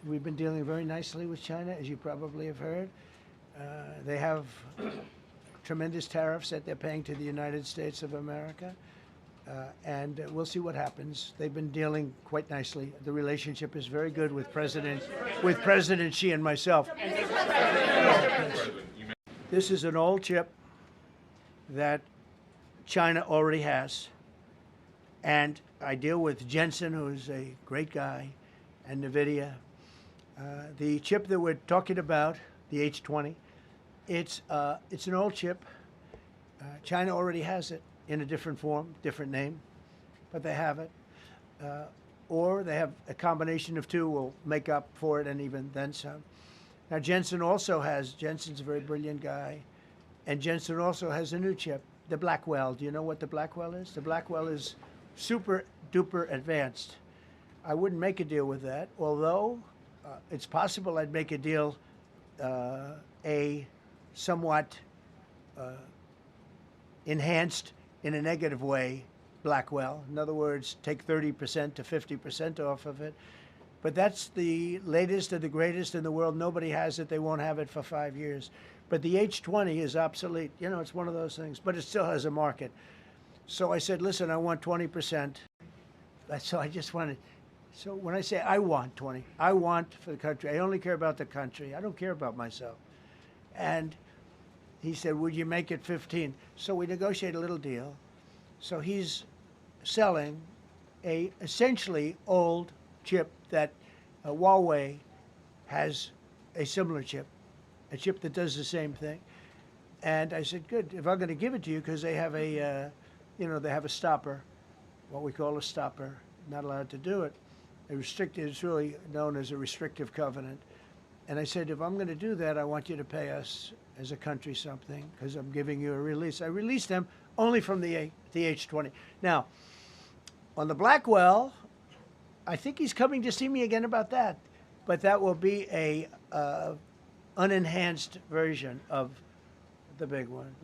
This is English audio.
We've been dealing very nicely with China, as you probably have heard. They have tremendous tariffs that they're paying to the United States of America, and we'll see what happens. They've been dealing quite nicely. The relationship is very good with President Xi and myself. This is an old chip that China already has, and I deal with Jensen, who's a great guy, and NVIDIA. The chip that we're talking about, the H20, it's an old chip. China already has it in a different form, different name, but they have it. Or they have a combination of two will make up for it, and even then some. Now Jensen's a very brilliant guy, and Jensen also has a new chip, the Blackwell. Do you know what the Blackwell is? The Blackwell is super duper advanced. I wouldn't make a deal with that, although it's possible I'd make a deal, a somewhat enhanced in a negative way Blackwell. In other words, take 30% to 50% off of it. But that's the latest and the greatest in the world. Nobody has it. They won't have it for 5 years. But the H20 is obsolete. You know, it's one of those things, but it still has a market. So I said, listen, I want 20%. So I just wanted, so when I say I want 20, I want for the country. I only care about the country. I don't care about myself. And he said, would you make it 15? So we negotiate a little deal. So he's selling a essentially old chip that Huawei has a similar chip, a chip that does the same thing. And I said, good, if I'm going to give it to you, because they have a, they have a stopper, what we call a stopper, not allowed to do it. It's really known as a restrictive covenant. And I said, if I'm going to do that, I want you to pay us as a country something, because I'm giving you a release. I released them only from the H20. Now, on the Blackwell, I think he's coming to see me again about that, but that will be a unenhanced version of the big one.